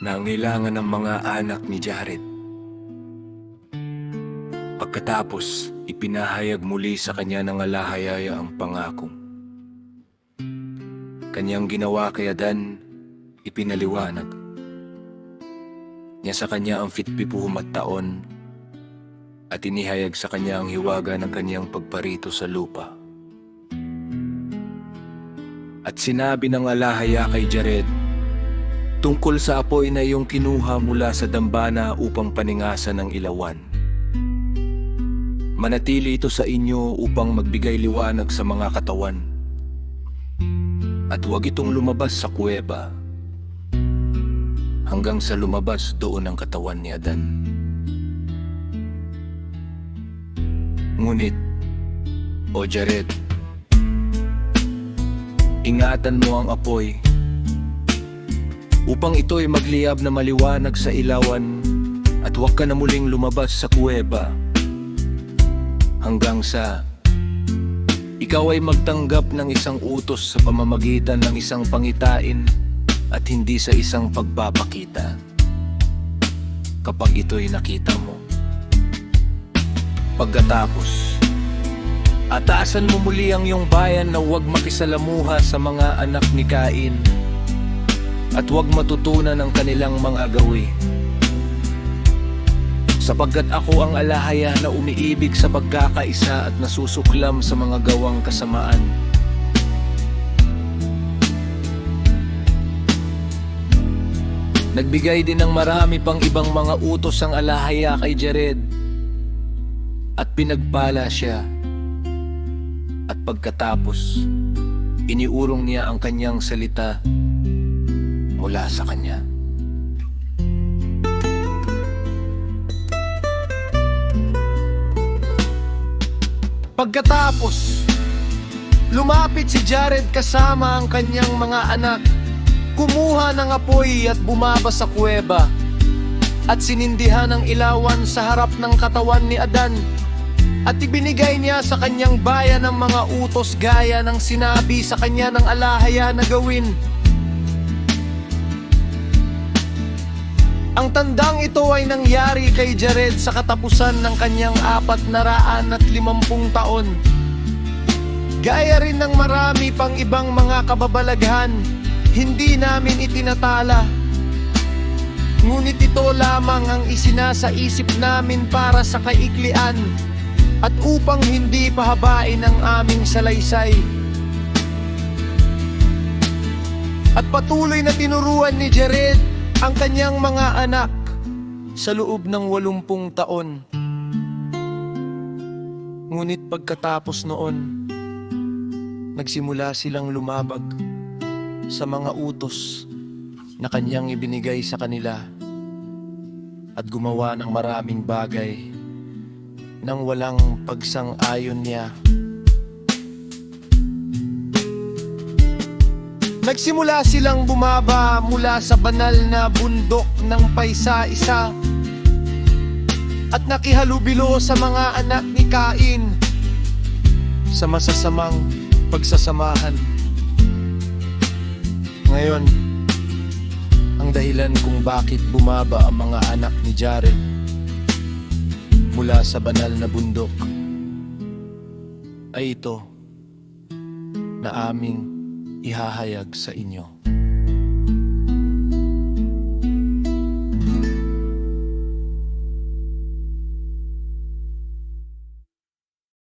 nangailangan ng mga anak ni Jared. Pagkatapos, ipinahayag muli sa kanya ng alahayaya ang pangako. Kanyang ginawa kay Adan, ipinaliwanag niya sa kanya ang fitpipuhum at taon at inihayag sa kanya ang hiwaga ng kanyang pagparito sa lupa. At sinabi ng alahaya kay Jared, tungkol sa apoy na iyong kinuha mula sa dambana upang paningasan ng ilawan. Manatili ito sa inyo upang magbigay liwanag sa mga katawan. At huwag itong lumabas sa kuweba hanggang sa lumabas doon ang katawan ni Adan. Ngunit, o Jared, ingatan mo ang apoy upang ito'y magliyab na maliwanag sa ilawan at huwag ka na muling lumabas sa kuweba hanggang sa ikaw ay magtanggap ng isang utos sa pamamagitan ng isang pangitain at hindi sa isang pagpapakita kapag ito'y nakita mo. Pagkatapos, ataasan mo muli ang iyong bayan na huwag makisalamuha sa mga anak ni Cain at huwag matutunan ang kanilang mga gawi. Sapagkat ako ang alahaya na umiibig sa pagkakaisa at nasusuklam sa mga gawang kasamaan. Nagbigay din ng marami pang ibang mga utos ang alahaya kay Jared at pinagpala siya. At pagkatapos, iniurong niya ang kanyang salita mula sa kanya. Pagkatapos, lumapit si Jared kasama ang kanyang mga anak, kumuha ng apoy at bumaba sa kuweba at sinindihan ang ilawan sa harap ng katawan ni Adan at ibinigay niya sa kanyang bayan ng mga utos gaya ng sinabi sa kanya ng alahaya na gawin. Ang tandang ito ay nangyari kay Jared sa katapusan ng kanyang 450 taon. Gaya rin ng marami pang ibang mga kababalaghan, hindi namin itinatala. Ngunit ito lamang ang isinasaisip namin para sa kaiklian at upang hindi pahabain ang aming salaysay. At patuloy na tinuruan ni Jared ang kanyang mga anak sa loob ng 80 taon. Ngunit pagkatapos noon, nagsimula silang lumabag sa mga utos na kanyang ibinigay sa kanila at gumawa ng maraming bagay nang walang pagsang-ayon niya. Nagsimula silang bumaba mula sa banal na bundok ng paisa-isa at nakihalubilo sa mga anak ni Cain sa masasamang pagsasamahan. Ngayon, ang dahilan kung bakit bumaba ang mga anak ni Jared mula sa banal na bundok ay ito na aming ihahayag sa inyo.